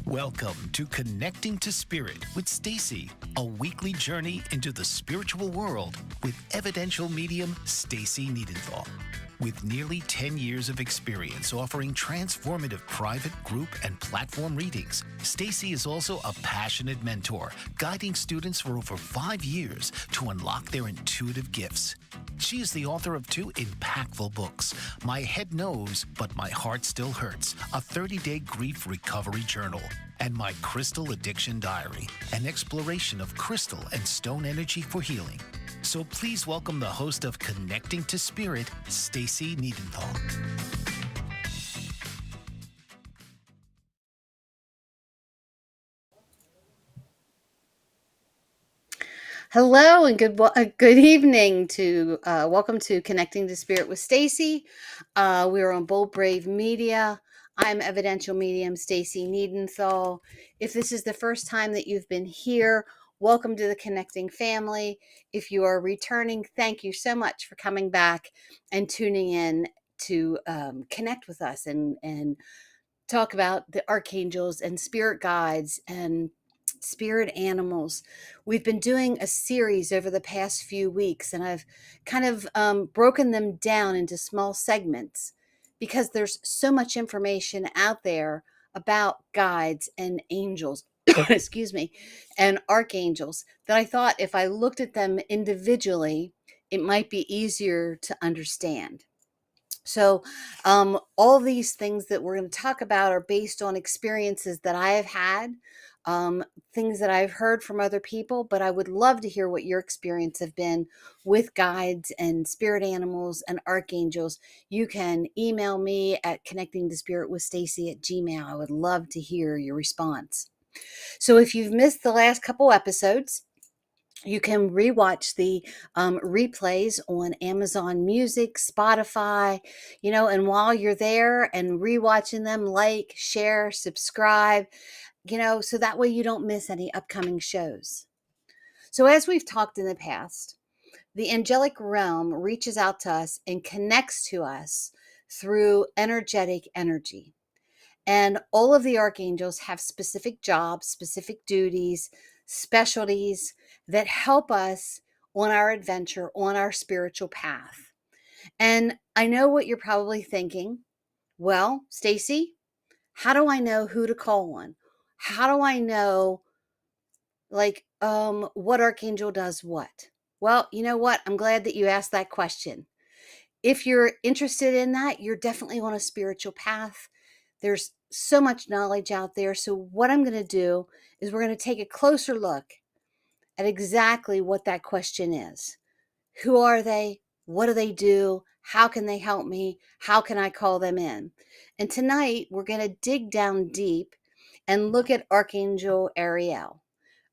Welcome to Connecting to Spirit with Stacey, a weekly journey into the spiritual world with Evidential Medium Stacey Niedentohl. With nearly 10 years of experience offering transformative private, group, and platform readings, Stacey is also a passionate mentor, guiding students for over 5 years to unlock their intuitive gifts. She is the author of 2 impactful books, My Head Knows, But My Heart Still Hurts, a 30-day grief recovery journal, and My Crystal Addiction Diary, an exploration of crystal and stone energy for healing. So please welcome the host of Connecting to Spirit, Stacey Niedentohl. Hello and good evening to welcome to Connecting to Spirit with Stacey. We're on Bold Brave Media. I'm Evidential Medium Stacey Niedentohl. If this is the first time that you've been here, welcome to the Connecting family. If you are returning, thank you so much for coming back and tuning in to connect with us and talk about the archangels and spirit guides and spirit animals. We've been doing a series over the past few weeks, and I've kind of broken them down into small segments because there's so much information out there about guides and angels, excuse me, and archangels, that I thought if I looked at them individually, it might be easier to understand. So, all these things that we're going to talk about are based on experiences that I have had, things that I've heard from other people, but I would love to hear what your experience have been with guides and spirit animals and archangels. You can email me at connectingtospiritwithstacey@gmail. I would love to hear your response. So if you've missed the last couple episodes, you can rewatch the replays on Amazon Music, Spotify, and while you're there and rewatching them, like, share, subscribe, so that way you don't miss any upcoming shows. So as we've talked in the past, the angelic realm reaches out to us and connects to us through energetic energy. And all of the archangels have specific jobs, specific duties, specialties that help us on our adventure, on our spiritual path. And I know what you're probably thinking. Well, Stacey, how do I know who to call on? How do I know what archangel does what? Well, you know what? I'm glad that you asked that question. If you're interested in that, you're definitely on a spiritual path. There's so much knowledge out there. So what I'm going to do is we're going to take a closer look at exactly what that question is. Who are they? What do they do? How can they help me? How can I call them in? And tonight we're going to dig down deep and look at Archangel Uriel.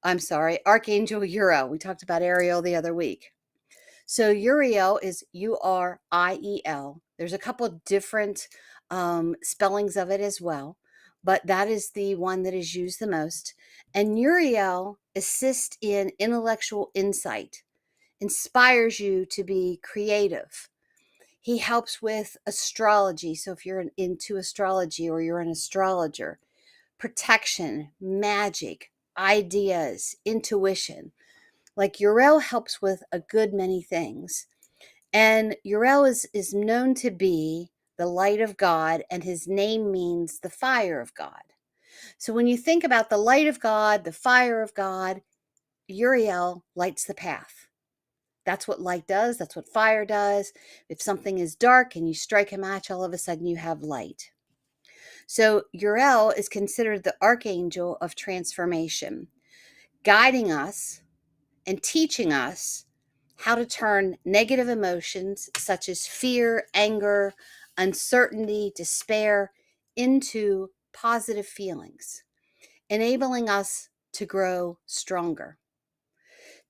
Archangel Uriel. We talked about Ariel the other week. So Uriel is Uriel. There's a couple of different spellings of it as well, but that is the one that is used the most. And Uriel assists in intellectual insight, inspires you to be creative. He helps with astrology. So if you're into astrology or you're an astrologer, protection, magic, ideas, intuition. Like Uriel helps with a good many things. And Uriel is known to be the light of God, and his name means the fire of God. So when you think about the light of God, the fire of God, Uriel lights the path. That's what light does. That's what fire does. If something is dark and you strike a match, all of a sudden you have light. So Uriel is considered the archangel of transformation, guiding us and teaching us how to turn negative emotions such as fear, anger, uncertainty, despair into positive feelings, enabling us to grow stronger,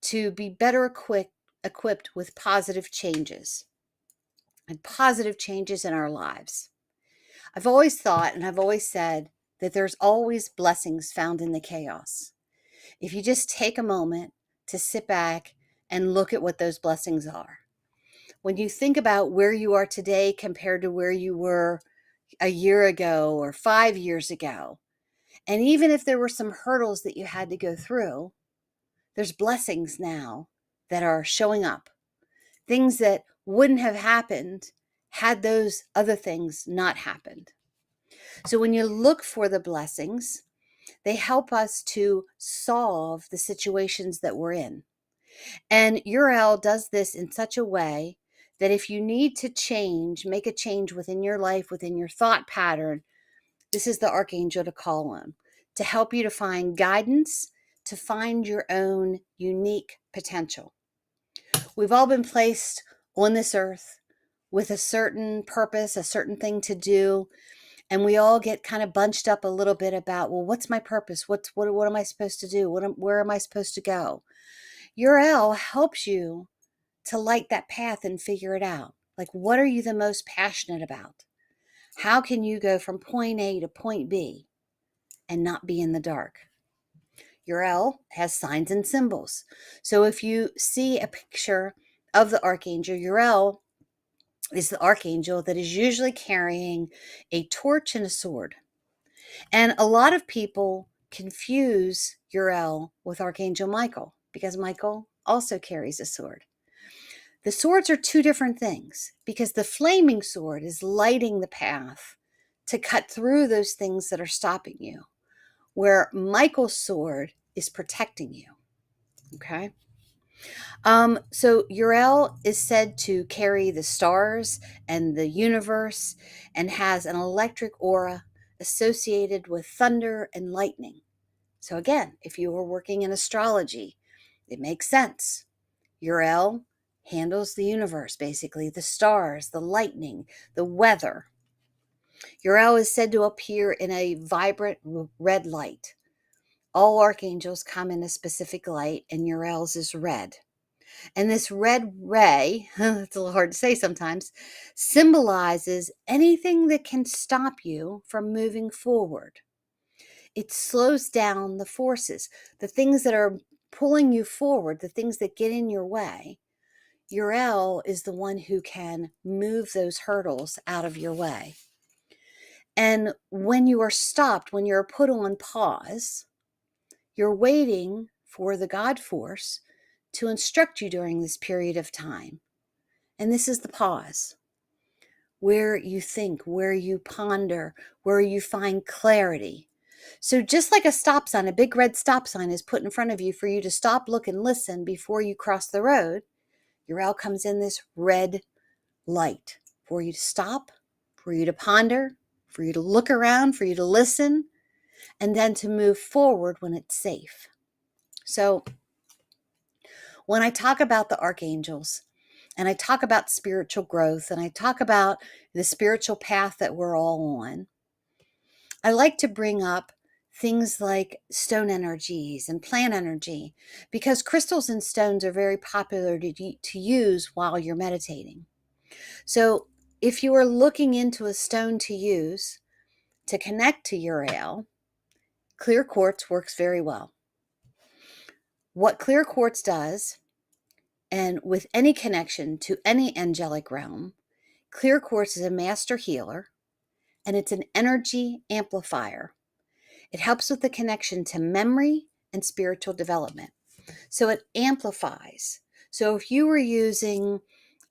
to be better equipped with positive changes and positive changes in our lives. I've always thought and I've always said that there's always blessings found in the chaos. If you just take a moment to sit back and look at what those blessings are. When you think about where you are today compared to where you were a year ago or 5 years ago, And even if there were some hurdles that you had to go through, there's blessings now that are showing up. Things that wouldn't have happened had those other things not happened. So when you look for the blessings, they help us to solve the situations that we're in. And Uriel does this in such a way that if you need to change, make a change within your life, within your thought pattern, this is the archangel to call on to help you to find guidance, to find your own unique potential. We've all been placed on this earth with a certain purpose, a certain thing to do, and we all get kind of bunched up a little bit about, well, what's my purpose? What am I supposed to do? Where am I supposed to go? Uriel helps you to light that path and figure it out. Like, what are you the most passionate about? How can you go from point A to point B and not be in the dark? Uriel has signs and symbols. So if you see a picture of the Archangel, Uriel is the Archangel that is usually carrying a torch and a sword. And a lot of people confuse Uriel with Archangel Michael because Michael also carries a sword. The swords are two different things because the flaming sword is lighting the path to cut through those things that are stopping you, where Michael's sword is protecting you. Okay. So Uriel is said to carry the stars and the universe and has an electric aura associated with thunder and lightning. So again, if you were working in astrology, it makes sense. Uriel handles the universe, basically, the stars, the lightning, the weather. Uriel is said to appear in a vibrant red light. All archangels come in a specific light, and Uriel's is red. And this red ray, it's a little hard to say sometimes, symbolizes anything that can stop you from moving forward. It slows down the forces, the things that are pulling you forward, the things that get in your way. Uriel is the one who can move those hurdles out of your way. And when you are stopped, when you're put on pause, you're waiting for the God force to instruct you during this period of time. And this is the pause where you think, where you ponder, where you find clarity. So just like a stop sign, a big red stop sign is put in front of you for you to stop, look, and listen before you cross the road, Uriel comes in this red light for you to stop, for you to ponder, for you to look around, for you to listen, and then to move forward when it's safe. So when I talk about the archangels and I talk about spiritual growth and I talk about the spiritual path that we're all on, I like to bring up things like stone energies and plant energy because crystals and stones are very popular to use while you're meditating. So if you are looking into a stone to use to connect to Uriel, clear quartz works very well. What clear quartz does, and with any connection to any angelic realm, clear quartz is a master healer and it's an energy amplifier. It helps with the connection to memory and spiritual development. So it amplifies. So if you were using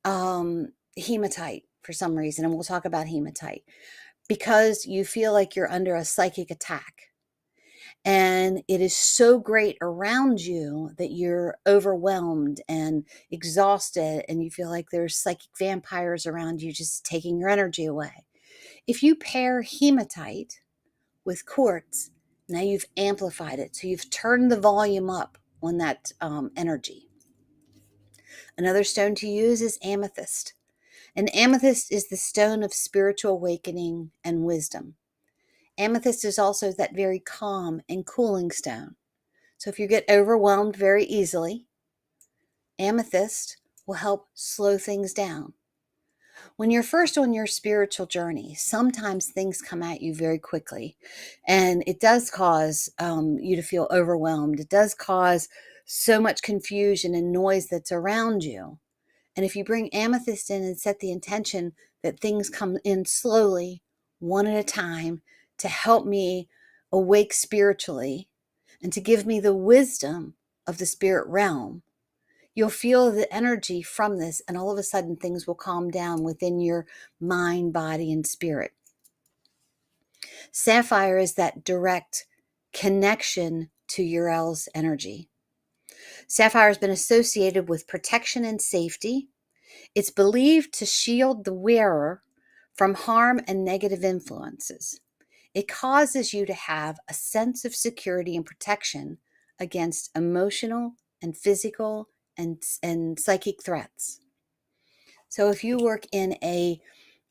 hematite for some reason, and we'll talk about hematite, because you feel like you're under a psychic attack and it is so great around you that you're overwhelmed and exhausted and you feel like there's psychic vampires around you just taking your energy away. If you pair hematite with quartz, now you've amplified it. So you've turned the volume up on that energy. Another stone to use is amethyst. And amethyst is the stone of spiritual awakening and wisdom. Amethyst is also that very calm and cooling stone. So if you get overwhelmed very easily, amethyst will help slow things down. When you're first on your spiritual journey, sometimes things come at you very quickly, and it does cause you to feel overwhelmed. It does cause so much confusion and noise that's around you. And if you bring amethyst in and set the intention that things come in slowly, one at a time, to help me awake spiritually and to give me the wisdom of the spirit realm, you'll feel the energy from this, and all of a sudden things will calm down within your mind, body, and spirit. Sapphire is that direct connection to Uriel's energy. Sapphire has been associated with protection and safety. It's believed to shield the wearer from harm and negative influences. It causes you to have a sense of security and protection against emotional and physical and psychic threats. So if you work in a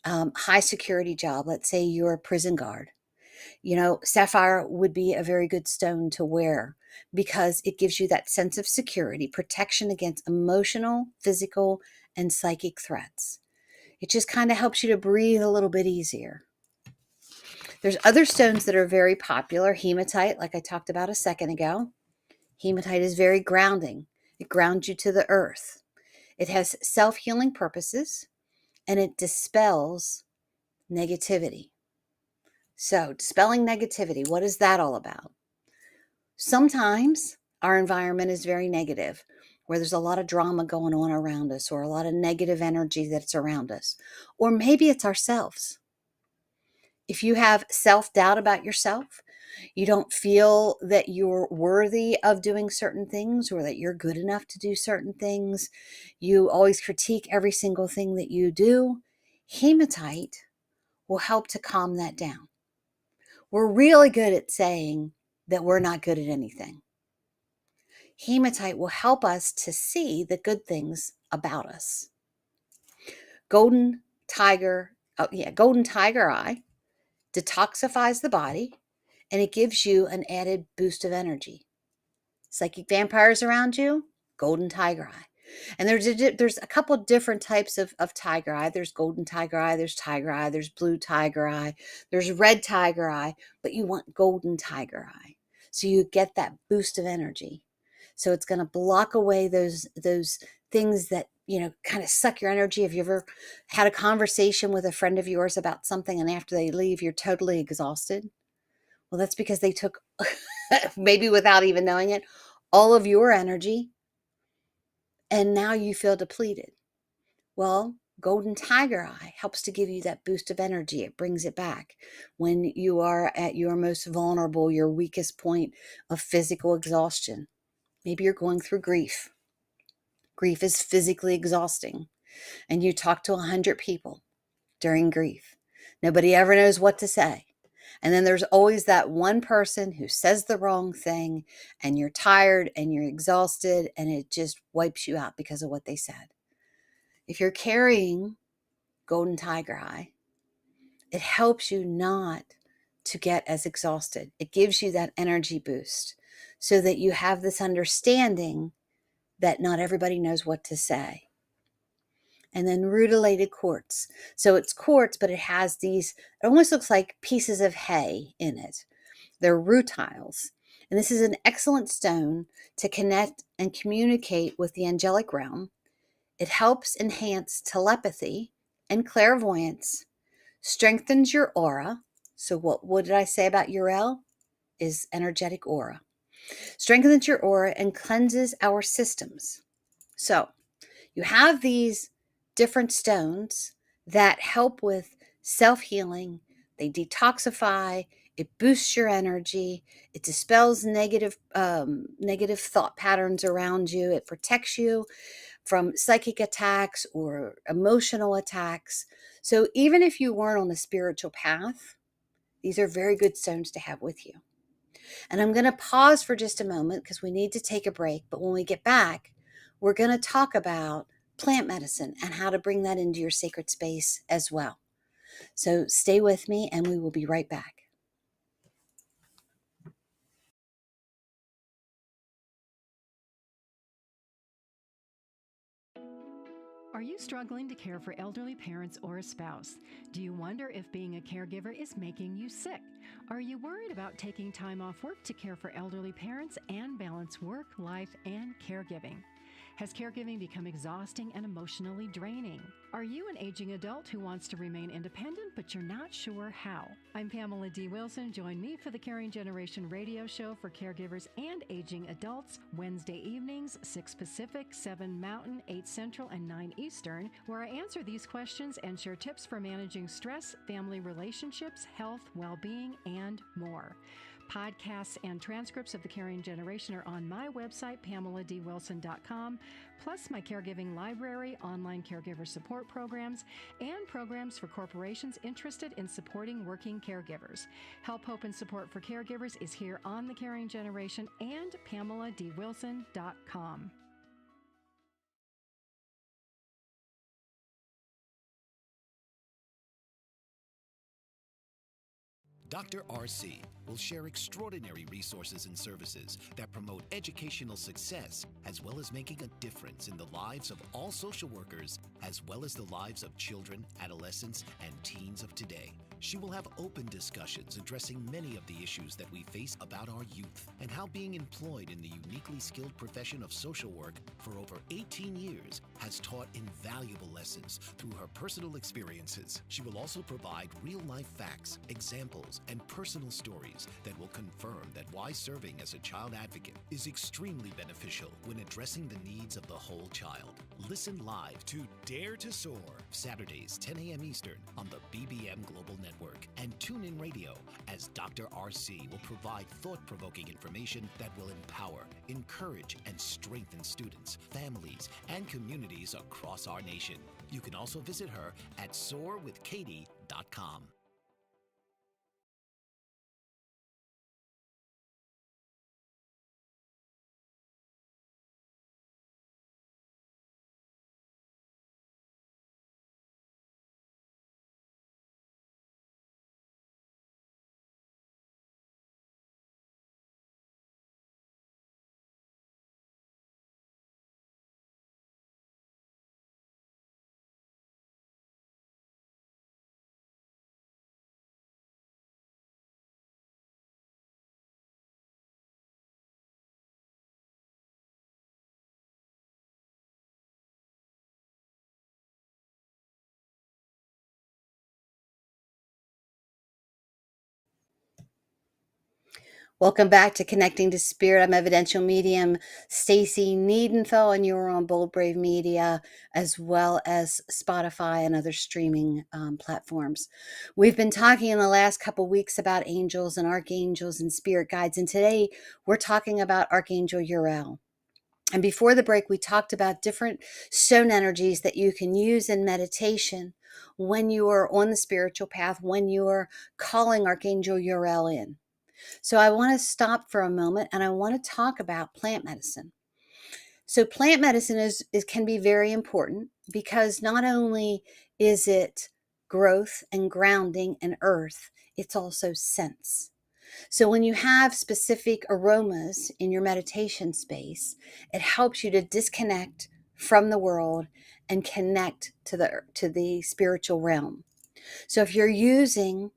high security job, let's say you're a prison guard, sapphire would be a very good stone to wear because it gives you that sense of security, protection against emotional, physical, and psychic threats. It just kind of helps you to breathe a little bit easier. There's other stones that are very popular. Hematite, like I talked about a second ago. Hematite is very grounding. It grounds you to the earth. It has self-healing purposes, and it dispels negativity. So, dispelling negativity, what is that all about? Sometimes our environment is very negative, where there's a lot of drama going on around us, or a lot of negative energy that's around us. Or maybe it's ourselves. If you have self-doubt about yourself, you don't feel that you're worthy of doing certain things or that you're good enough to do certain things, you always critique every single thing that you do, hematite will help to calm that down. We're really good at saying that we're not good at anything. Hematite will help us to see the good things about us. Golden tiger eye detoxifies the body, and it gives you an added boost of energy. Psychic vampires around you, golden tiger eye. And there's a couple different types of tiger eye. There's golden tiger eye, there's blue tiger eye, there's red tiger eye, but you want golden tiger eye. So you get that boost of energy. So it's going to block away those things that, kind of suck your energy. Have you ever had a conversation with a friend of yours about something, and after they leave, you're totally exhausted? Well, that's because they took, maybe without even knowing it, all of your energy, and now you feel depleted. Well, golden tiger eye helps to give you that boost of energy. It brings it back when you are at your most vulnerable, your weakest point of physical exhaustion. Maybe you're going through grief. Grief is physically exhausting, and you talk to 100 people during grief. Nobody ever knows what to say. And then there's always that one person who says the wrong thing, and you're tired and you're exhausted, and it just wipes you out because of what they said. If you're carrying golden tiger eye, it helps you not to get as exhausted. It gives you that energy boost so that you have this understanding that not everybody knows what to say. And then rutilated quartz. So it's quartz, but it has it almost looks like pieces of hay in it. They're rutiles. And this is an excellent stone to connect and communicate with the angelic realm. It helps enhance telepathy and clairvoyance, strengthens your aura. So what did I say about Uriel? Is energetic aura. Strengthens your aura and cleanses our systems. So you have these different stones that help with self-healing. They detoxify. It boosts your energy. It dispels negative thought patterns around you. It protects you from psychic attacks or emotional attacks. So even if you weren't on a spiritual path, these are very good stones to have with you. And I'm going to pause for just a moment because we need to take a break. But when we get back, we're going to talk about plant medicine and how to bring that into your sacred space as well. So stay with me and we will be right back. Are you struggling to care for elderly parents or a spouse? Do you wonder if being a caregiver is making you sick? Are you worried about taking time off work to care for elderly parents and balance work, life, and caregiving? Has caregiving become exhausting and emotionally draining? Are you an aging adult who wants to remain independent, but you're not sure how? I'm Pamela D. Wilson. Join me for the Caring Generation radio show for caregivers and aging adults, Wednesday evenings, 6 Pacific, 7 Mountain, 8 Central, and 9 Eastern, where I answer these questions and share tips for managing stress, family relationships, health, well-being, and more. Podcasts and transcripts of the Caring Generation are on my website, PamelaDWilson.com, plus my caregiving library, online caregiver support programs, and programs for corporations interested in supporting working caregivers. Help, hope, and support for caregivers is here on the Caring Generation and PamelaDWilson.com. Dr. RC will share extraordinary resources and services that promote educational success, as well as making a difference in the lives of all social workers, as well as the lives of children, adolescents, and teens of today. She will have open discussions addressing many of the issues that we face about our youth and how being employed in the uniquely skilled profession of social work for over 18 years has taught invaluable lessons through her personal experiences. She will also provide real-life facts, examples, and personal stories that will confirm that why serving as a child advocate is extremely beneficial when addressing the needs of the whole child. Listen live to Dare to Soar, Saturdays, 10 a.m. Eastern on the BBM Global Network, and tune in radio as Dr. RC will provide thought-provoking information that will empower, encourage, and strengthen students, families, and communities across our nation. You can also visit her at soarwithkatie.com. Welcome back to Connecting to Spirit. I'm Evidential Medium Stacey Niedentohl, and you're on Bold Brave Media, as well as Spotify and other streaming platforms. We've been talking in the last couple weeks about angels and archangels and spirit guides, and today we're talking about Archangel Uriel. And before the break, we talked about different stone energies that you can use in meditation when you are on the spiritual path, when you are calling Archangel Uriel in. So I want to stop for a moment and I want to talk about plant medicine. So plant medicine can be very important because not only is it growth and grounding and earth, it's also sense. So when you have specific aromas in your meditation space, it helps you to disconnect from the world and connect to the spiritual realm. So if you're using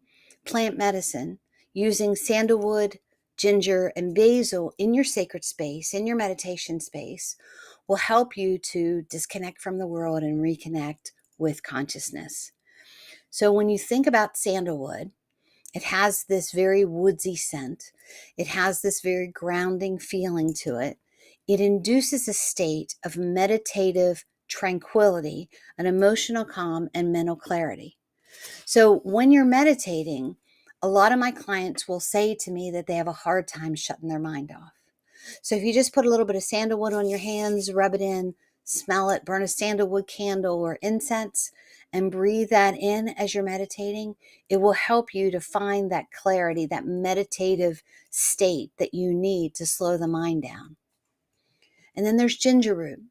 plant medicine, using sandalwood, ginger, and basil in your sacred space, in your meditation space, will help you to disconnect from the world and reconnect with consciousness. So when you think about sandalwood, it has this very woodsy scent. It has this very grounding feeling to it. It induces a state of meditative tranquility, an emotional calm, and mental clarity. So when you're meditating, a lot of my clients will say to me that they have a hard time shutting their mind off. So if you just put a little bit of sandalwood on your hands, rub it in, smell it, burn a sandalwood candle or incense, and breathe that in as you're meditating, it will help you to find that clarity, that meditative state that you need to slow the mind down. And then there's ginger root.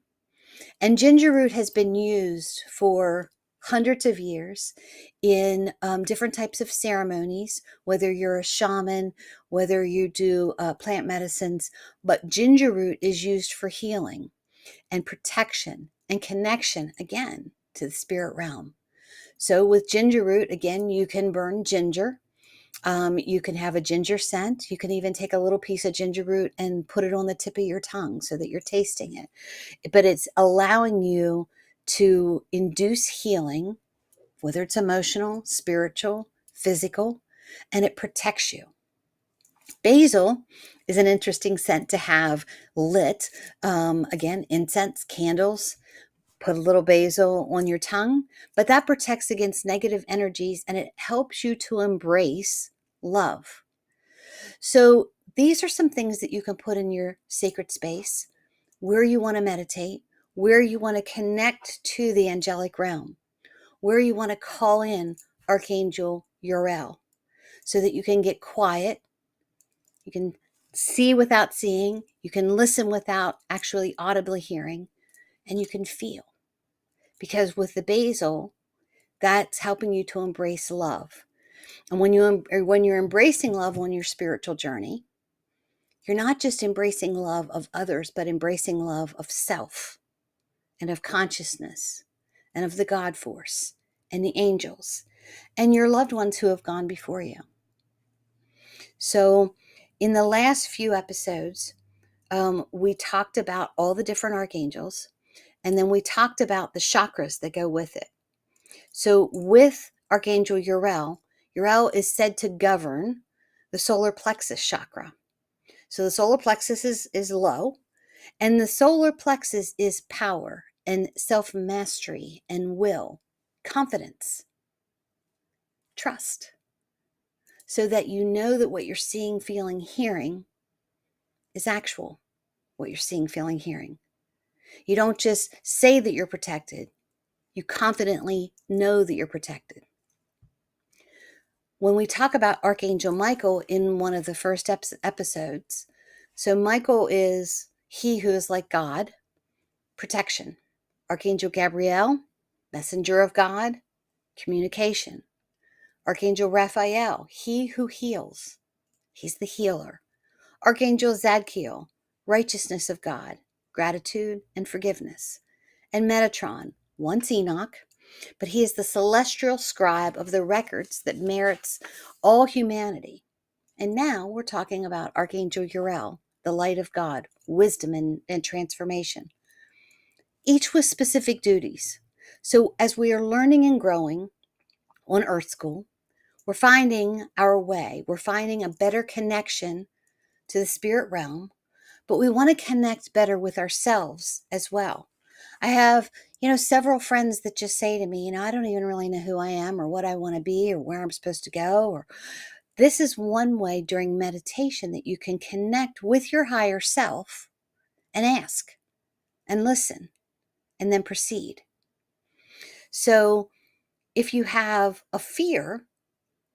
And ginger root has been used for hundreds of years in different types of ceremonies, whether you're a shaman, whether you do plant medicines, but ginger root is used for healing and protection and connection, again, to the spirit realm. So with ginger root, again, you can burn ginger. You can have a ginger scent. You can even take a little piece of ginger root and put it on the tip of your tongue so that you're tasting it. But it's allowing you to induce healing, whether it's emotional, spiritual, physical, and it protects you. Basil is an interesting scent to have lit. Again, incense, candles, put a little basil on your tongue, but that protects against negative energies and it helps you to embrace love. So these are some things that you can put in your sacred space where you want to meditate, where you want to connect to the angelic realm, where you want to call in Archangel Uriel so that you can get quiet. You can see without seeing. You can listen without actually audibly hearing, and you can feel. Because with the basil, that's helping you to embrace love. And when you're embracing love on your spiritual journey, you're not just embracing love of others, but embracing love of self and of consciousness and of the God force and the angels and your loved ones who have gone before you. So in the last few episodes, we talked about all the different archangels, and then we talked about the chakras that go with it. So with Archangel Uriel, Uriel is said to govern the solar plexus chakra. So the solar plexus is low, and the solar plexus is power and self-mastery and will, confidence, trust, so that you know that what you're seeing, feeling, hearing is actual, what you're seeing, feeling, hearing. You don't just say that you're protected. You confidently know that you're protected. When we talk about Archangel Michael in one of the first episodes, so Michael is he who is like God, protection. Archangel Gabriel, messenger of God, communication. Archangel Raphael, he who heals. He's the healer. Archangel Zadkiel, righteousness of God, gratitude and forgiveness. And Metatron, once Enoch, but he is the celestial scribe of the records that merits all humanity. And now we're talking about Archangel Uriel, the light of God, wisdom and transformation. Each with specific duties. So as we are learning and growing on Earth School, we're finding our way. We're finding a better connection to the spirit realm, but we want to connect better with ourselves as well. I have, several friends that just say to me, I don't even really know who I am or what I want to be or where I'm supposed to go. Or this is one way during meditation that you can connect with your higher self and ask and listen and then proceed. So if you have a fear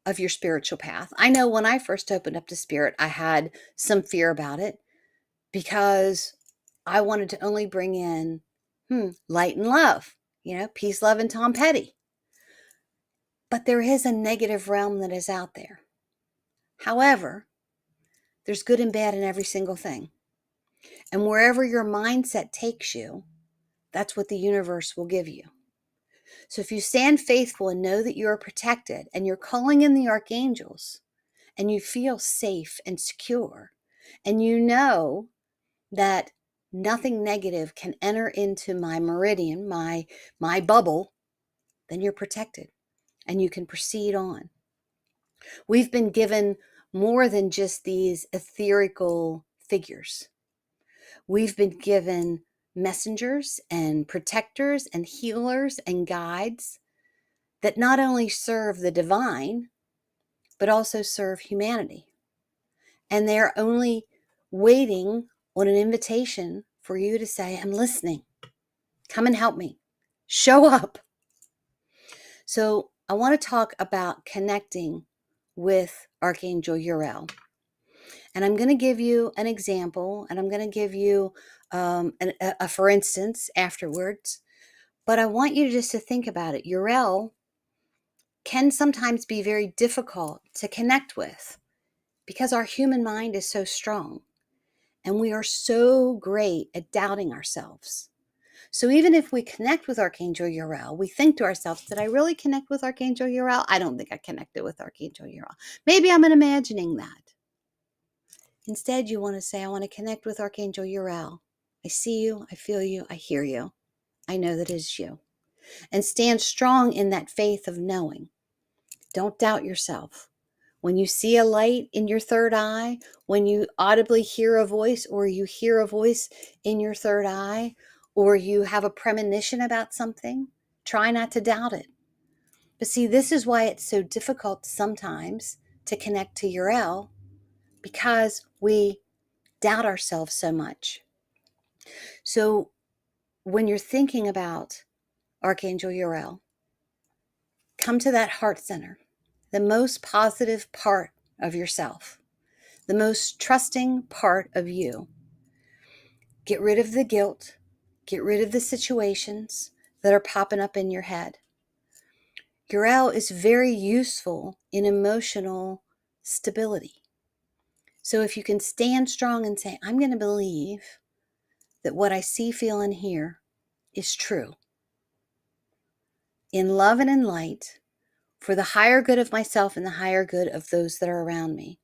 of your spiritual path, I know when I first opened up to spirit, I had some fear about it because I wanted to only bring in light and love, peace, love, and Tom Petty. But there is a negative realm that is out there. However, there's good and bad in every single thing. And wherever your mindset takes you, that's what the universe will give you. So if you stand faithful and know that you are protected and you're calling in the archangels and you feel safe and secure and you know that nothing negative can enter into my meridian, my bubble, then you're protected and you can proceed on. We've been given more than just these etherical figures. We've been given messengers and protectors and healers and guides that not only serve the divine, but also serve humanity. And they're only waiting on an invitation for you to say, I'm listening. Come and help me. Show up. So I want to talk about connecting with Archangel Uriel. And I'm going to give you an example, and I'm going to give you a for instance afterwards. But I want you just to think about it. Uriel can sometimes be very difficult to connect with because our human mind is so strong and we are so great at doubting ourselves. So even if we connect with Archangel Uriel, we think to ourselves, did I really connect with Archangel Uriel? I don't think I connected with Archangel Uriel. Maybe I'm imagining that. Instead, you want to say, I want to connect with Archangel Uriel. I see you, I feel you, I hear you. I know that it is you. And stand strong in that faith of knowing. Don't doubt yourself. When you see a light in your third eye, when you audibly hear a voice, or you hear a voice in your third eye, or you have a premonition about something, try not to doubt it. But see, this is why it's so difficult sometimes to connect to Uriel, because we doubt ourselves so much. So when you're thinking about Archangel Uriel, come to that heart center, the most positive part of yourself, the most trusting part of you. Get rid of the guilt. Get rid of the situations that are popping up in your head. Uriel is very useful in emotional stability. So if you can stand strong and say, I'm going to believe that what I see, feel, and hear is true. In love and in light, for the higher good of myself and the higher good of those that are around me.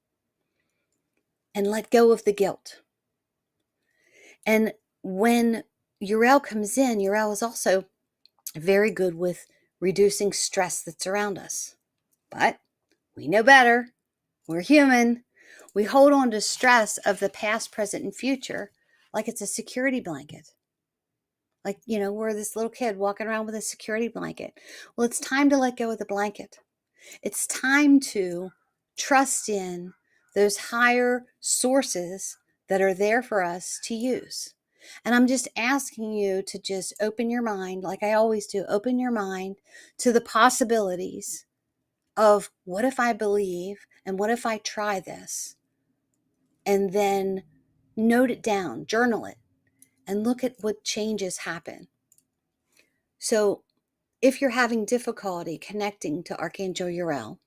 And let go of the guilt. And when Uriel comes in, Uriel is also very good with reducing stress that's around us. But we know better. We're human. We hold on to stress of the past, present, and future like it's a security blanket. Like, we're this little kid walking around with a security blanket. Well, it's time to let go of the blanket. It's time to trust in those higher sources that are there for us to use. And I'm just asking you to just open your mind, like I always do, open your mind to the possibilities of what if I believe and what if I try this? And then note it down, journal it, and look at what changes happen. So if you're having difficulty connecting to Archangel Uriel,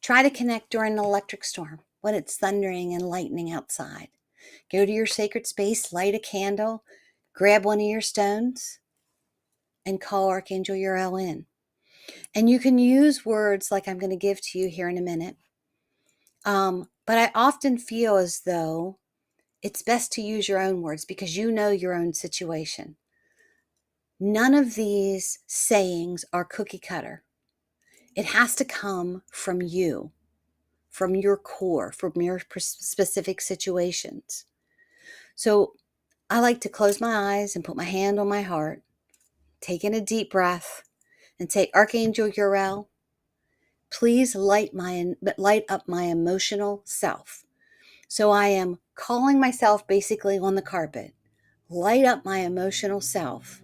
try to connect during an electric storm when it's thundering and lightning outside. Go to your sacred space, light a candle, grab one of your stones, and call Archangel Uriel in. And you can use words like I'm going to give to you here in a minute. But I often feel as though it's best to use your own words because you know your own situation. None of these sayings are cookie cutter. It has to come from you, from your core, from your specific situations. So I like to close my eyes and put my hand on my heart, take in a deep breath, and say, Archangel Uriel, please light up my emotional self. So I am calling myself basically on the carpet. Light up my emotional self.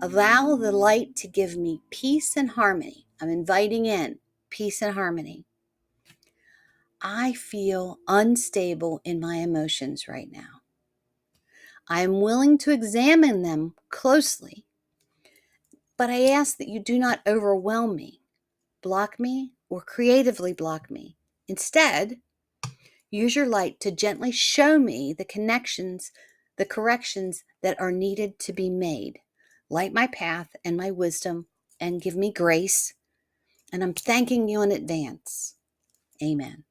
Allow the light to give me peace and harmony. I'm inviting in peace and harmony. I feel unstable in my emotions right now. I am willing to examine them closely, but I ask that you do not overwhelm me, block me, or creatively block me. Instead, use your light to gently show me the connections, the corrections that are needed to be made. Light my path and my wisdom and give me grace. And I'm thanking you in advance. Amen.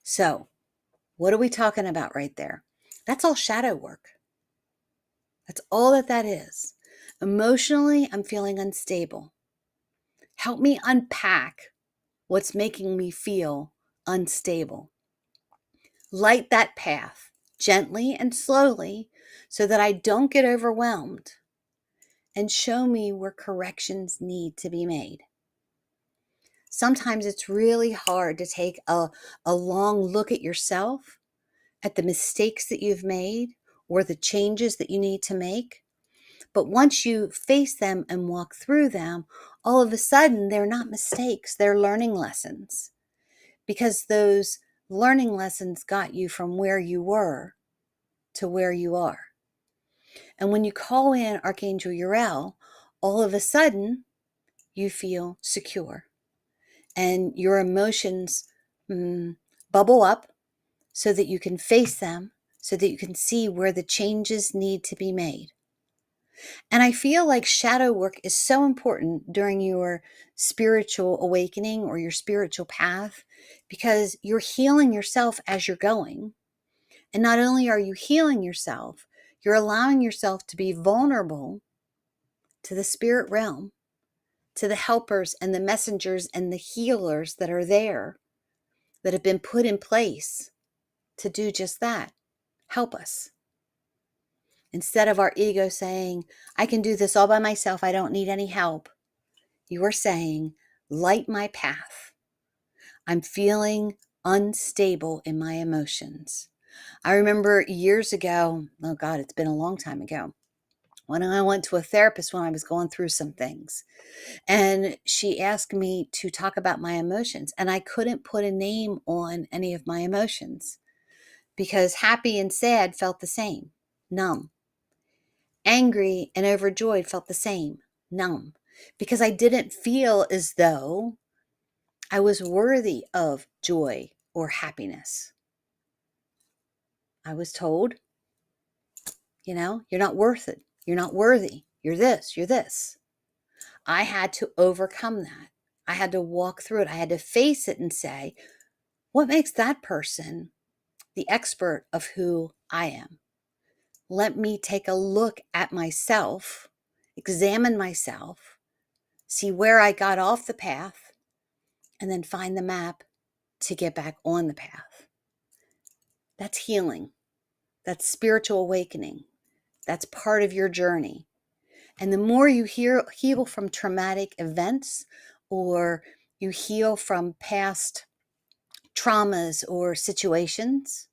So, what are we talking about right there? That's all shadow work. That's all that is. Emotionally, I'm feeling unstable. Help me unpack what's making me feel unstable. Light that path gently and slowly so that I don't get overwhelmed, and show me where corrections need to be made. Sometimes it's really hard to take a long look at yourself, at the mistakes that you've made or the changes that you need to make. But once you face them and walk through them, all of a sudden they're not mistakes, they're learning lessons. Because those learning lessons got you from where you were to where you are. And when you call in Archangel Uriel, all of a sudden you feel secure. And your emotions bubble up so that you can face them, so that you can see where the changes need to be made. And I feel like shadow work is so important during your spiritual awakening or your spiritual path, because you're healing yourself as you're going. And not only are you healing yourself, you're allowing yourself to be vulnerable to the spirit realm, to the helpers and the messengers and the healers that are there, that have been put in place to do just that. Help us. Instead of our ego saying, I can do this all by myself, I don't need any help, you are saying, light my path. I'm feeling unstable in my emotions. I remember years ago, oh God, it's been a long time ago, when I went to a therapist when I was going through some things. And she asked me to talk about my emotions. And I couldn't put a name on any of my emotions because happy and sad felt the same, numb. Angry and overjoyed felt the same, numb. Because I didn't feel as though I was worthy of joy or happiness. I was told, you're not worth it. You're not worthy. You're this, you're this. I had to overcome that. I had to walk through it. I had to face it and say, what makes that person the expert of who I am? Let me take a look at myself, examine myself, see where I got off the path, and then find the map to get back on the path. That's healing. That's spiritual awakening. That's part of your journey. And the more you heal from traumatic events, or you heal from past traumas or situations,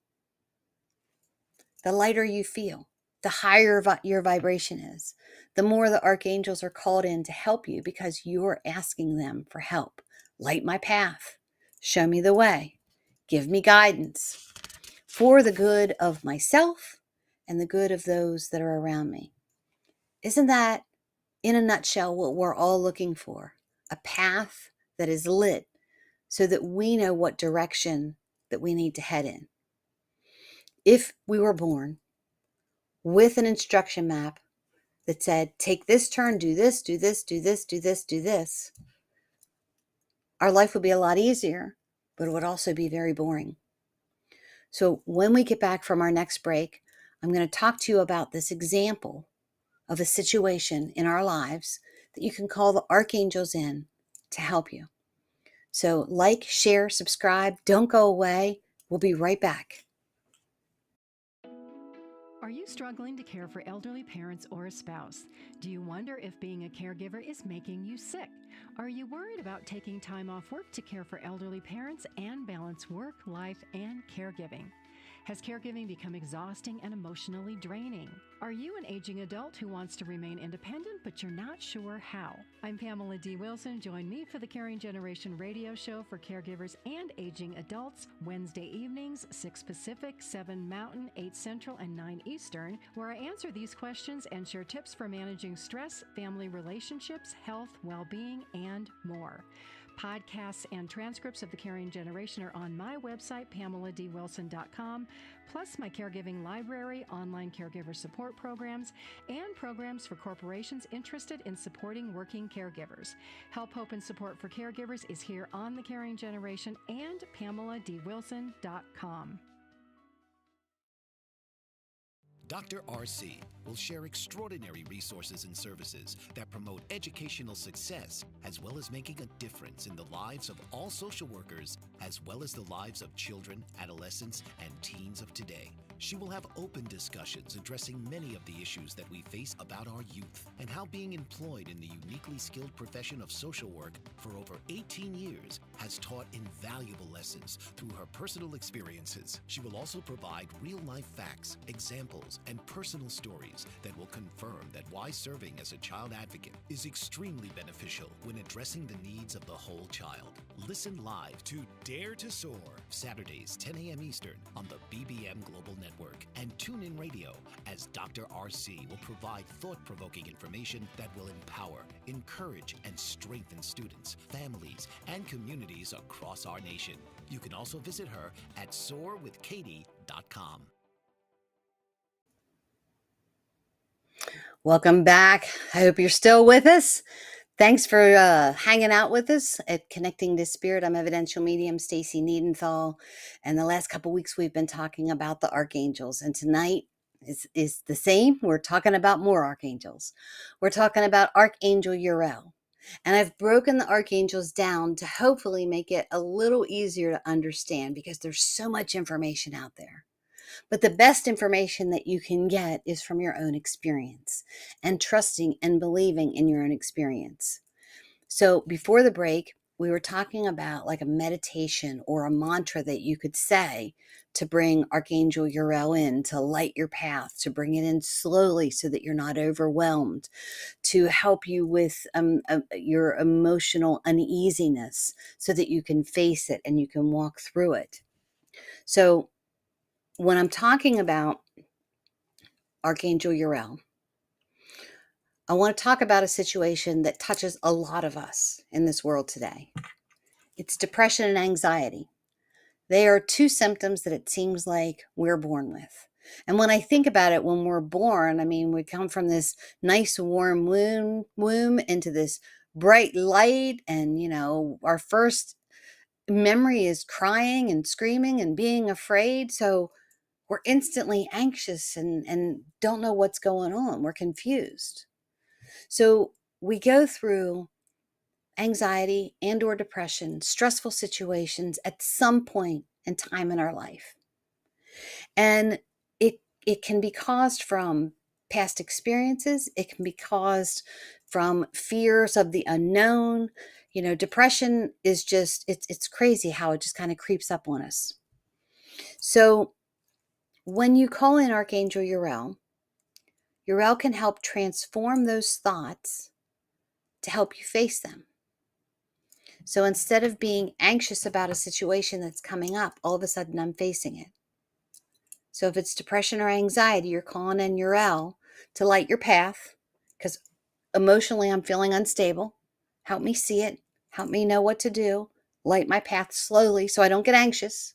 the lighter you feel, the higher your vibration is, the more the archangels are called in to help you because you're asking them for help. Light my path. Show me the way. Give me guidance for the good of myself and the good of those that are around me. Isn't that, in a nutshell, what we're all looking for? A path that is lit so that we know what direction that we need to head in. If we were born with an instruction map that said, take this turn, do this, do this, do this, do this, do this, our life would be a lot easier, but it would also be very boring. So when we get back from our next break, I'm going to talk to you about this example of a situation in our lives that you can call the archangels in to help you. So like, share, subscribe, don't go away. We'll be right back. Are you struggling to care for elderly parents or a spouse? Do you wonder if being a caregiver is making you sick? Are you worried about taking time off work to care for elderly parents and balance work, life, and caregiving? Has caregiving become exhausting and emotionally draining? Are you an aging adult who wants to remain independent, but you're not sure how? I'm Pamela D. Wilson. Join me for the Caring Generation radio show for caregivers and aging adults, Wednesday evenings, 6 Pacific, 7 Mountain, 8 Central, and 9 Eastern, where I answer these questions and share tips for managing stress, family relationships, health, well-being, and more. Podcasts and transcripts of The Caring Generation are on my website, PamelaDWilson.com, plus my caregiving library, online caregiver support programs, and programs for corporations interested in supporting working caregivers. Help, hope, and support for caregivers is here on The Caring Generation and PamelaDWilson.com. Dr. RC will share extraordinary resources and services that promote educational success, as well as making a difference in the lives of all social workers, as well as the lives of children, adolescents, and teens of today. She will have open discussions addressing many of the issues that we face about our youth and how being employed in the uniquely skilled profession of social work for over 18 years has taught invaluable lessons through her personal experiences. She will also provide real-life facts, examples, and personal stories that will confirm that why serving as a child advocate is extremely beneficial when addressing the needs of the whole child. Listen live to Dare to Soar, Saturdays, 10 a.m. Eastern on the BBM Global Network, and tune in radio as Dr. RC will provide thought-provoking information that will empower, encourage, and strengthen students, families, and communities across our nation. You can also visit her at soarwithkatie.com. Welcome back. I hope you're still with us. Thanks for hanging out with us at Connecting to Spirit. I'm Evidential Medium Stacey Niedentohl. And the last couple weeks we've been talking about the Archangels. And tonight is the same. We're talking about more Archangels. We're talking about Archangel Uriel. And I've broken the Archangels down to hopefully make it a little easier to understand because there's so much information out there. But the best information that you can get is from your own experience and trusting and believing in your own experience. So before the break, we were talking about like a meditation or a mantra that you could say to bring Archangel Uriel in, to light your path, to bring it in slowly so that you're not overwhelmed, to help you with your emotional uneasiness so that you can face it and you can walk through it. So when I'm talking about Archangel Uriel, I want to talk about a situation that touches a lot of us in this world today. It's depression and anxiety. They are two symptoms that it seems like we're born with. And when I think about it, when we're born, I mean, we come from this nice warm womb into this bright light. And, our first memory is crying and screaming and being afraid. So we're instantly anxious and don't know what's going on. We're confused. So we go through anxiety and or depression, stressful situations at some point in time in our life. And it can be caused from past experiences. It can be caused from fears of the unknown. Depression is just, it's crazy how it just kind of creeps up on us. So when you call in Archangel Uriel, Uriel can help transform those thoughts to help you face them. So instead of being anxious about a situation that's coming up, all of a sudden I'm facing it. So if it's depression or anxiety, you're calling in Uriel to light your path because emotionally I'm feeling unstable. Help me see it. Help me know what to do. Light my path slowly so I don't get anxious.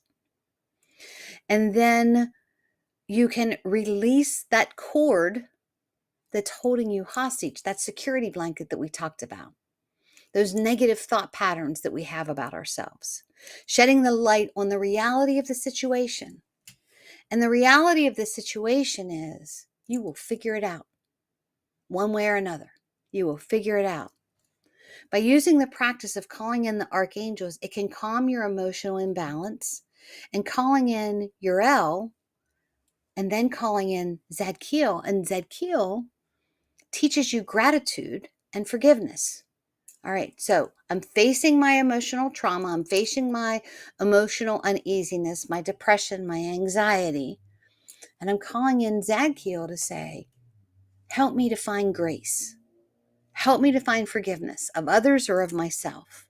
And then you can release that cord that's holding you hostage, that security blanket that we talked about, those negative thought patterns that we have about ourselves, shedding the light on the reality of the situation. And the reality of the situation is you will figure it out one way or another. You will figure it out. By using the practice of calling in the archangels, it can calm your emotional imbalance, and calling in Uriel and then calling in Zadkiel. And Zadkiel teaches you gratitude and forgiveness. All right, so I'm facing my emotional trauma. I'm facing my emotional uneasiness, my depression, my anxiety. And I'm calling in Zadkiel to say, help me to find grace. Help me to find forgiveness of others or of myself.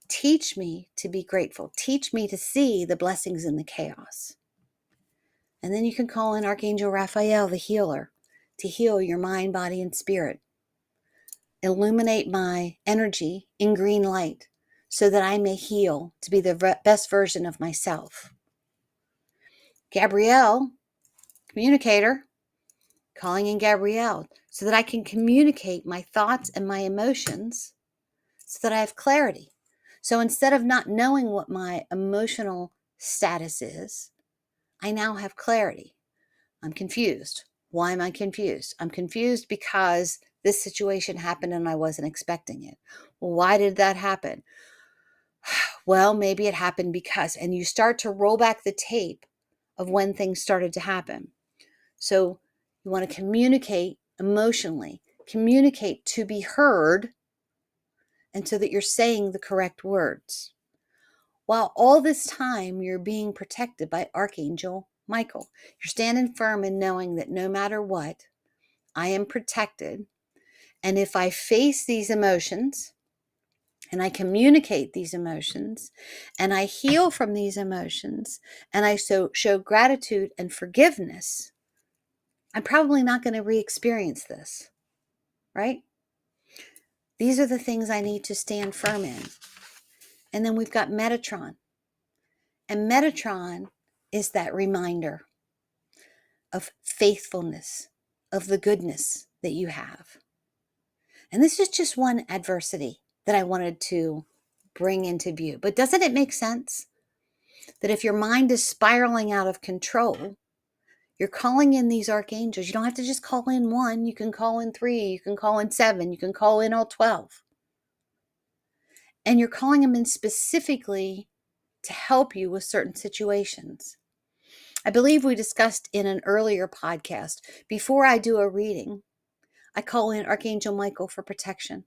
Teach me to be grateful. Teach me to see the blessings in the chaos. And then you can call in Archangel Raphael, the healer, to heal your mind, body, and spirit. Illuminate my energy in green light so that I may heal to be the best version of myself. Gabrielle, communicator, calling in Gabrielle so that I can communicate my thoughts and my emotions so that I have clarity. So instead of not knowing what my emotional status is, I now have clarity. I'm confused. Why am I confused? I'm confused because this situation happened and I wasn't expecting it. Well, why did that happen? Well, maybe it happened because, and you start to roll back the tape of when things started to happen. So you want to communicate emotionally, communicate to be heard, and so that you're saying the correct words. While all this time you're being protected by Archangel Michael. You're standing firm in knowing that no matter what, I am protected. And if I face these emotions and I communicate these emotions and I heal from these emotions and I show gratitude and forgiveness, I'm probably not going to re-experience this, right? These are the things I need to stand firm in. And then we've got Metatron. And Metatron is that reminder of faithfulness, of the goodness that you have. And this is just one adversity that I wanted to bring into view. But doesn't it make sense that if your mind is spiraling out of control, you're calling in these archangels? You don't have to just call in one. You can call in 3. You can call in 7. You can call in all 12. And you're calling them in specifically to help you with certain situations. I believe we discussed in an earlier podcast, before I do a reading, I call in Archangel Michael for protection,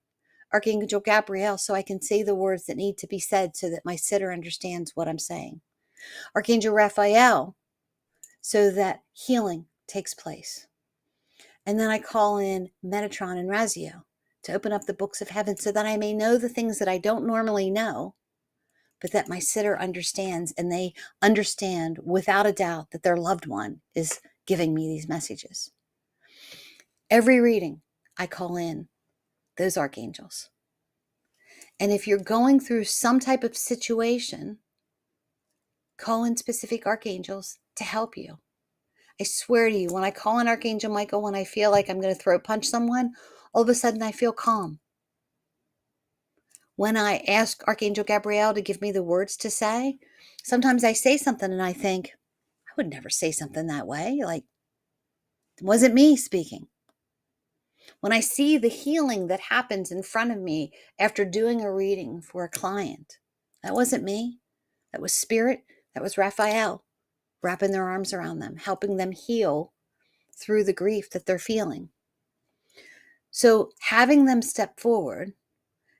Archangel Gabriel so I can say the words that need to be said so that my sitter understands what I'm saying, Archangel Raphael so that healing takes place. And then I call in Metatron and Raziel to open up the books of heaven so that I may know the things that I don't normally know, but that my sitter understands, and they understand without a doubt that their loved one is giving me these messages. Every reading, I call in those archangels. And if you're going through some type of situation, call in specific archangels to help you. I swear to you, when I call in Archangel Michael, when I feel like I'm going to throat punch someone, all of a sudden I feel calm. When I ask Archangel Gabriel to give me the words to say, sometimes I say something and I think, I would never say something that way. Like, it wasn't me speaking. When I see the healing that happens in front of me after doing a reading for a client, that wasn't me. That was spirit. That was Raphael wrapping their arms around them, helping them heal through the grief that they're feeling. So having them step forward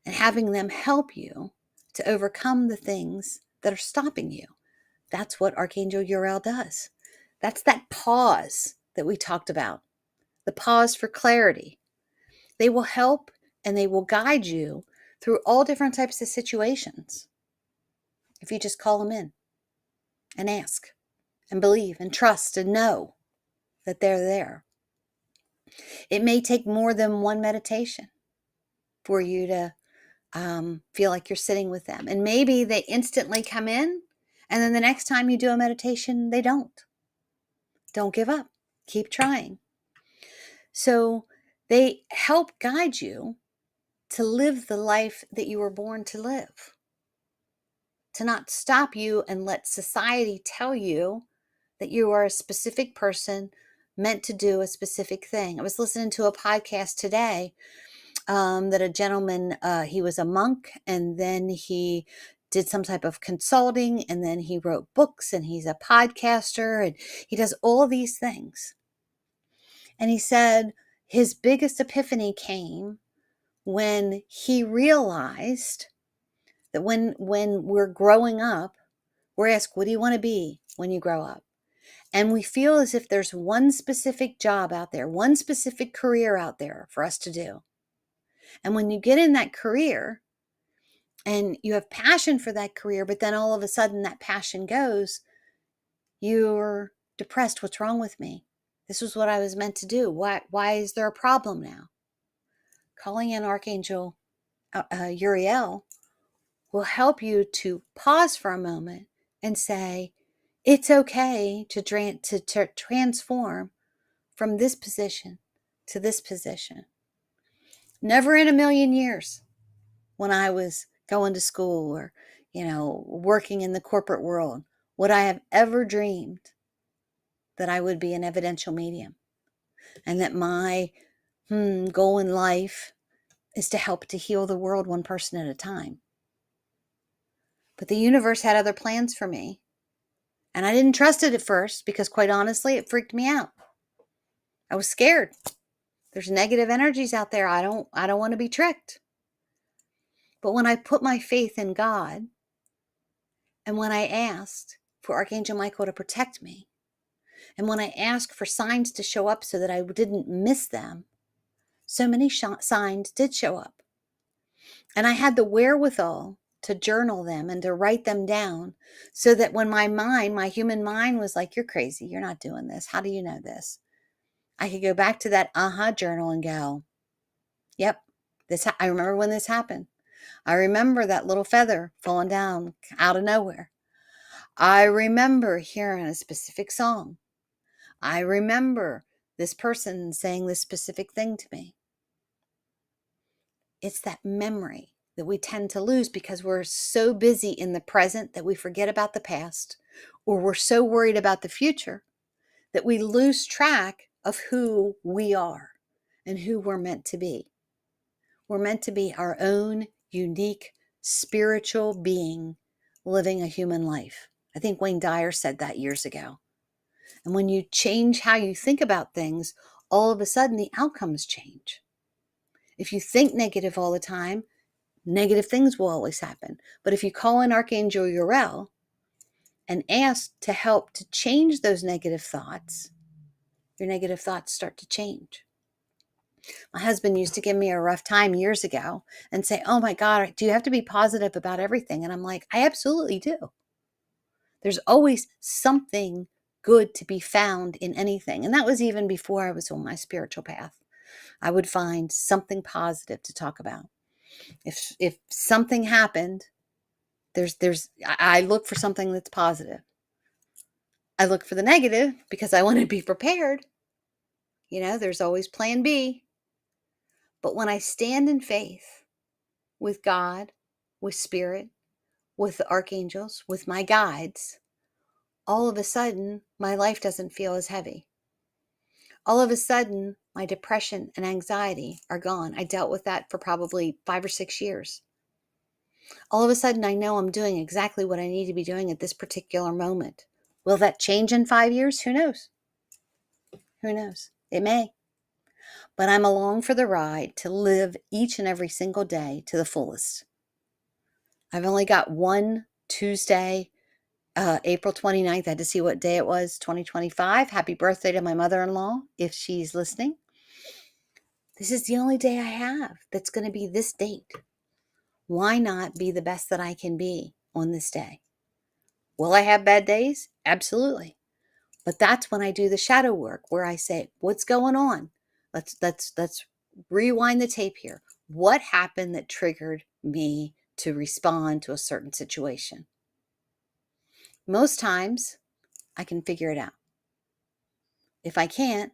and having them help you to overcome the things that are stopping you, that's what Archangel Uriel does. That's that pause that we talked about, the pause for clarity. They will help and they will guide you through all different types of situations if you just call them in and ask and believe and trust and know that they're there. It may take more than one meditation for you to feel like you're sitting with them. And maybe they instantly come in, and then the next time you do a meditation, they don't. Don't give up. Keep trying. So they help guide you to live the life that you were born to live, to not stop you and let society tell you that you are a specific person meant to do a specific thing. I was listening to a podcast today that a gentleman, he was a monk, and then he did some type of consulting, and then he wrote books, and he's a podcaster, and he does all of these things. And he said his biggest epiphany came when he realized that when we're growing up, we're asked, what do you want to be when you grow up? And we feel as if there's one specific job out there, one specific career out there for us to do. And when you get in that career and you have passion for that career, but then all of a sudden that passion goes, you're depressed. What's wrong with me? This was what I was meant to do. Why is there a problem now? Calling in Archangel Uriel will help you to pause for a moment and say, it's okay to transform from this position to this position. Never in a million years when I was going to school or, working in the corporate world would I have ever dreamed that I would be an evidential medium and that my goal in life is to help to heal the world one person at a time. But the universe had other plans for me. And I didn't trust it at first because, quite honestly, it freaked me out. I was scared. There's negative energies out there. I don't want to be tricked. But when I put my faith in God, and when I asked for Archangel Michael to protect me, and when I asked for signs to show up so that I didn't miss them, so many signs did show up. And I had the wherewithal to journal them and to write them down so that when my human mind was like, you're crazy, you're not doing this, how do you know this? I could go back to that journal and go, yep, I remember when this happened. I remember that little feather falling down out of nowhere. I remember hearing a specific song. I remember this person saying this specific thing to me. It's that memory that we tend to lose because we're so busy in the present that we forget about the past, or we're so worried about the future that we lose track of who we are and who we're meant to be. We're meant to be our own unique spiritual being living a human life. I think Wayne Dyer said that years ago. And when you change how you think about things, all of a sudden the outcomes change. If you think negative all the time, negative things will always happen. But if you call in Archangel Uriel and ask to help to change those negative thoughts, your negative thoughts start to change. My husband used to give me a rough time years ago and say, "Oh my God, do you have to be positive about everything?" And I'm like, I absolutely do. There's always something good to be found in anything. And that was even before I was on my spiritual path. I would find something positive to talk about. If something happened, I look for something that's positive. I look for the negative because I want to be prepared. There's always plan B. But when I stand in faith with God, with spirit, with the archangels, with my guides, all of a sudden, my life doesn't feel as heavy. All of a sudden, my depression and anxiety are gone. I dealt with that for probably 5 or 6 years. All of a sudden, I know I'm doing exactly what I need to be doing at this particular moment. Will that change in 5 years? Who knows? Who knows? It may. But I'm along for the ride to live each and every single day to the fullest. I've only got one Tuesday, April 29th. I had to see what day it was, 2025. Happy birthday to my mother-in-law, if she's listening. This is the only day I have that's going to be this date. Why not be the best that I can be on this day? Will I have bad days? Absolutely. But that's when I do the shadow work where I say, what's going on? Let's rewind the tape here. What happened that triggered me to respond to a certain situation? Most times I can figure it out. If I can't,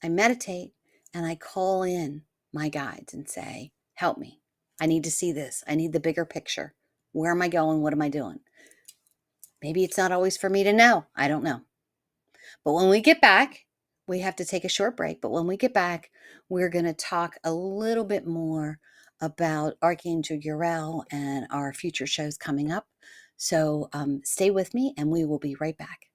I meditate and I call in my guides and say, help me. I need to see this. I need the bigger picture. Where am I going? What am I doing? Maybe it's not always for me to know. I don't know. But when we get back, we have to take a short break. But when we get back, we're going to talk a little bit more about Archangel Uriel and our future shows coming up. So stay with me and we will be right back.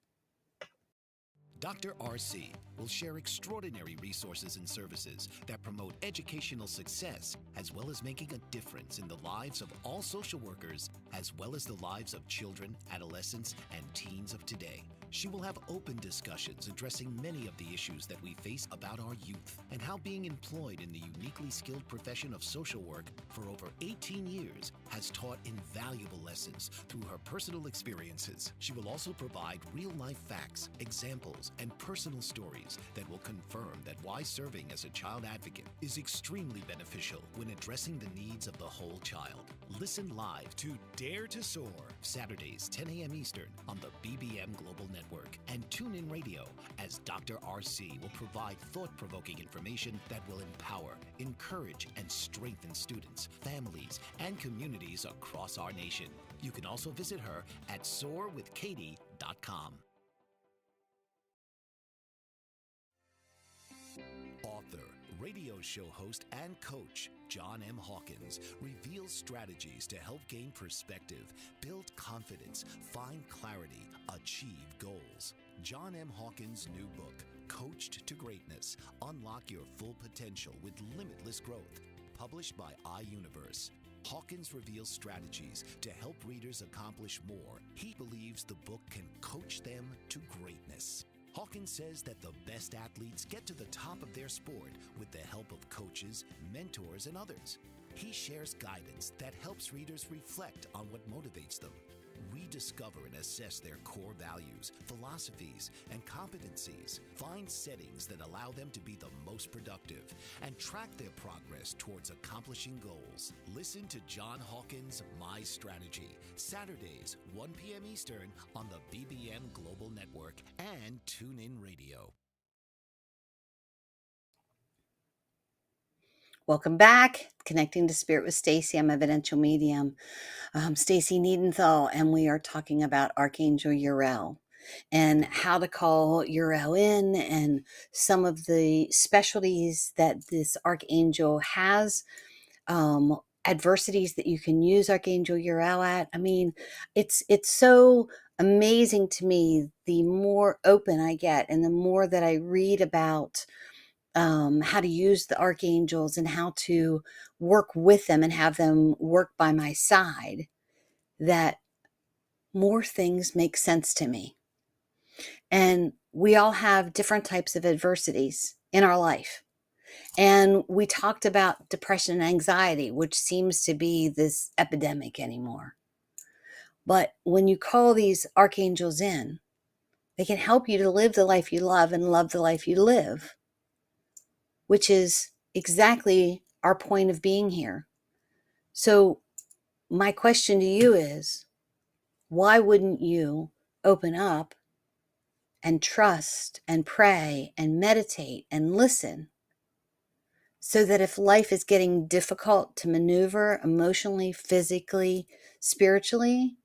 Dr. RC will share extraordinary resources and services that promote educational success, as well as making a difference in the lives of all social workers, as well as the lives of children, adolescents, and teens of today. She will have open discussions addressing many of the issues that we face about our youth and how being employed in the uniquely skilled profession of social work for over 18 years has taught invaluable lessons through her personal experiences. She will also provide real-life facts, examples, and personal stories that will confirm that why serving as a child advocate is extremely beneficial when addressing the needs of the whole child. Listen live to Dare to Soar, Saturdays, 10 a.m. Eastern on the BBM Global Network, and tune in radio as Dr. RC will provide thought-provoking information that will empower, encourage, and strengthen students, families, and communities across our nation. You can also visit her at soarwithkatie.com. Author, radio show host, and coach John M. Hawkins reveals strategies to help gain perspective, build confidence, find clarity, achieve goals. John M. Hawkins' new book, Coached to Greatness, Unlock Your Full Potential with Limitless Growth, published by iUniverse. Hawkins reveals strategies to help readers accomplish more. He believes the book can coach them to greatness. Hawkins says that the best athletes get to the top of their sport with the help of coaches, mentors, and others. He shares guidance that helps readers reflect on what motivates them, rediscover and assess their core values, philosophies, and competencies, find settings that allow them to be the most productive, and track their progress towards accomplishing goals. Listen to John Hawkins' My Strategy, Saturdays, 1 p.m. Eastern on the BBM Global Network and TuneIn Radio. Welcome back. Connecting to Spirit with Stacey. I'm Evidential Medium Stacey Niedentohl, and we are talking about Archangel Uriel and how to call Uriel in and some of the specialties that this Archangel has, adversities that you can use Archangel Uriel at. I mean, it's so amazing to me the more open I get and the more that I read about how to use the archangels and how to work with them and have them work by my side, that more things make sense to me. And we all have different types of adversities in our life. And we talked about depression and anxiety, which seems to be this epidemic anymore. But when you call these archangels in, they can help you to live the life you love and love the life you live, which is exactly our point of being here. So my question to you is, why wouldn't you open up and trust and pray and meditate and listen, so that if life is getting difficult to maneuver emotionally, physically, spiritually,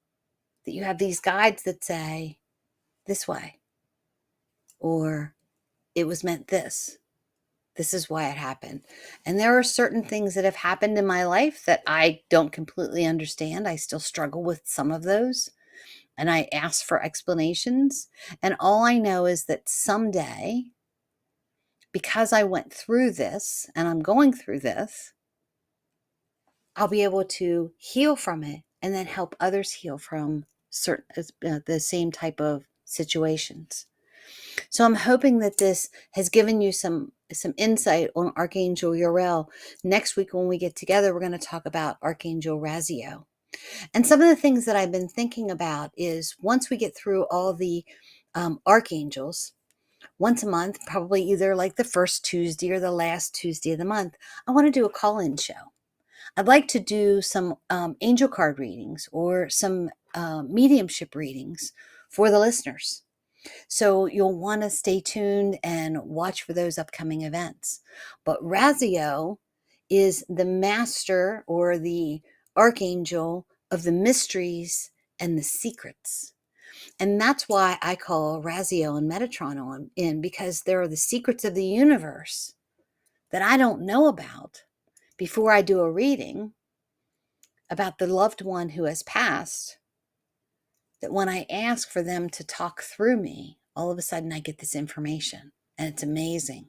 that you have these guides that say, this way, or it was meant this. This is why it happened. And there are certain things that have happened in my life that I don't completely understand. I still struggle with some of those. And I ask for explanations. And all I know is that someday, because I went through this and I'm going through this, I'll be able to heal from it and then help others heal from the same type of situations. So I'm hoping that this has given you some insight on Archangel Uriel. Next week when we get together, we're going to talk about Archangel Raziel. And some of the things that I've been thinking about is, once we get through all the archangels, once a month, probably either like the first Tuesday or the last Tuesday of the month, I want to do a call-in show. I'd like to do some angel card readings or some mediumship readings for the listeners. So you'll want to stay tuned and watch for those upcoming events. But Raziel is the master or the archangel of the mysteries and the secrets. And that's why I call Raziel and Metatron in, because there are the secrets of the universe that I don't know about before I do a reading about the loved one who has passed, that when I ask for them to talk through me, all of a sudden I get this information, and it's amazing.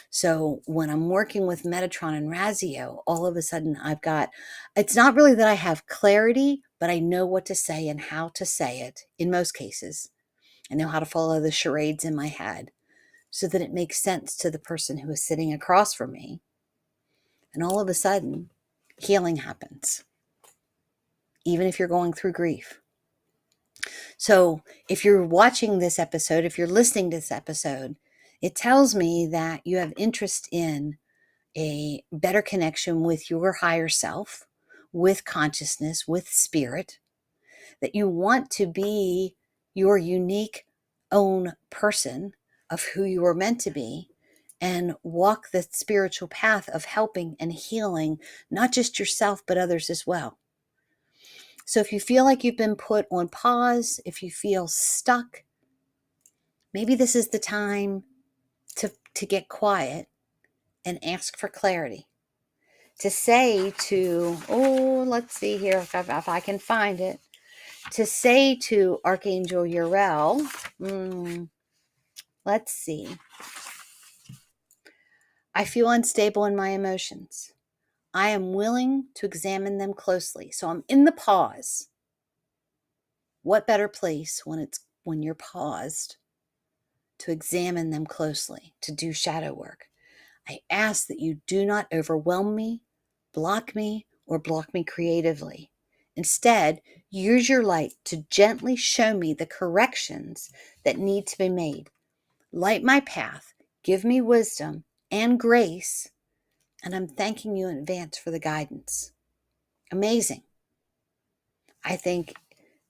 So when I'm working with Metatron and Raziel, all of a sudden it's not really that I have clarity, but I know what to say and how to say it in most cases. I know how to follow the charades in my head so that it makes sense to the person who is sitting across from me. And all of a sudden, healing happens, even if you're going through grief. So if you're watching this episode, if you're listening to this episode, it tells me that you have interest in a better connection with your higher self, with consciousness, with spirit, that you want to be your unique own person of who you are meant to be, and walk the spiritual path of helping and healing, not just yourself, but others as well. So if you feel like you've been put on pause, if you feel stuck, maybe this is the time to get quiet and ask for clarity. To say to, let's see here if I can find it. To say to Archangel Uriel, let's see. I feel unstable in my emotions. I am willing to examine them closely. So I'm in the pause. What better place when you're paused to examine them closely, to do shadow work? I ask that you do not overwhelm me, or block me creatively. Instead, use your light to gently show me the corrections that need to be made. Light my path, give me wisdom and grace, and I'm thanking you in advance for the guidance. Amazing. I think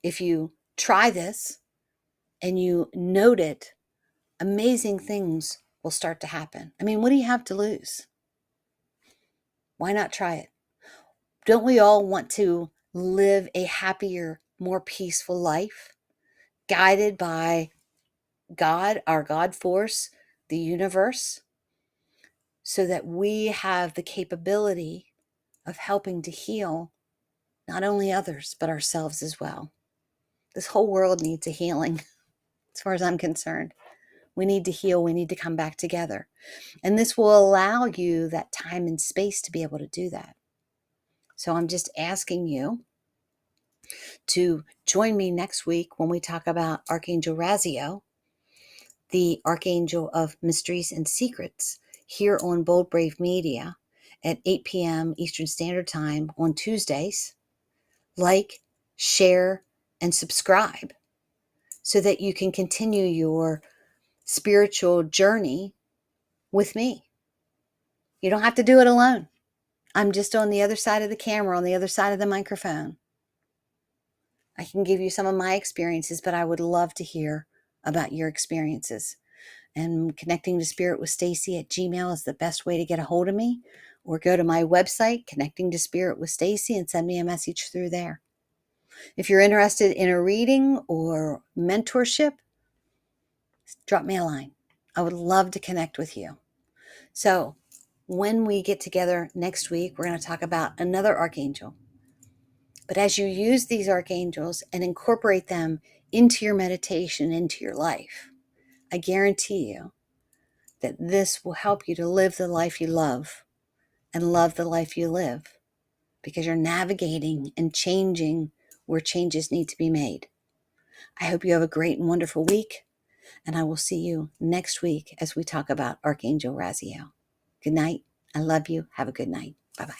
if you try this and you note it, amazing things will start to happen. I mean, what do you have to lose? Why not try it? Don't we all want to live a happier, more peaceful life, guided by God, our God force, the universe, so that we have the capability of helping to heal not only others, but ourselves as well. This whole world needs a healing, as far as I'm concerned. We need to heal. We need to come back together. And this will allow you that time and space to be able to do that. So I'm just asking you to join me next week when we talk about Archangel Raziel, the Archangel of Mysteries and Secrets, here on Bold Brave Media at 8 p.m. Eastern Standard Time on Tuesdays. Like, share, and subscribe so that you can continue your spiritual journey with me. You don't have to do it alone. I'm just on the other side of the camera, on the other side of the microphone. I can give you some of my experiences, but I would love to hear about your experiences. And connecting to spirit with Stacey at Gmail is the best way to get a hold of me, or go to my website, Connecting to Spirit with Stacey, and send me a message through there. If you're interested in a reading or mentorship, drop me a line. I would love to connect with you. So when we get together next week, we're going to talk about another archangel. But as you use these archangels and incorporate them into your meditation, into your life, I guarantee you that this will help you to live the life you love and love the life you live, because you're navigating and changing where changes need to be made. I hope you have a great and wonderful week, and I will see you next week as we talk about Archangel Raziel. Good night. I love you. Have a good night. Bye-bye.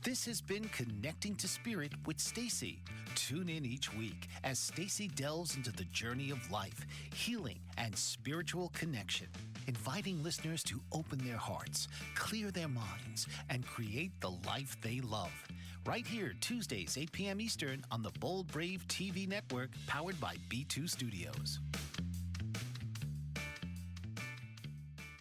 This has been Connecting to Spirit with Stacey. Tune in each week as Stacey delves into the journey of life, healing, and spiritual connection, inviting listeners to open their hearts, clear their minds, and create the life they love. Right here, Tuesdays, 8 p.m. Eastern on the Bold Brave TV network, powered by B2 Studios.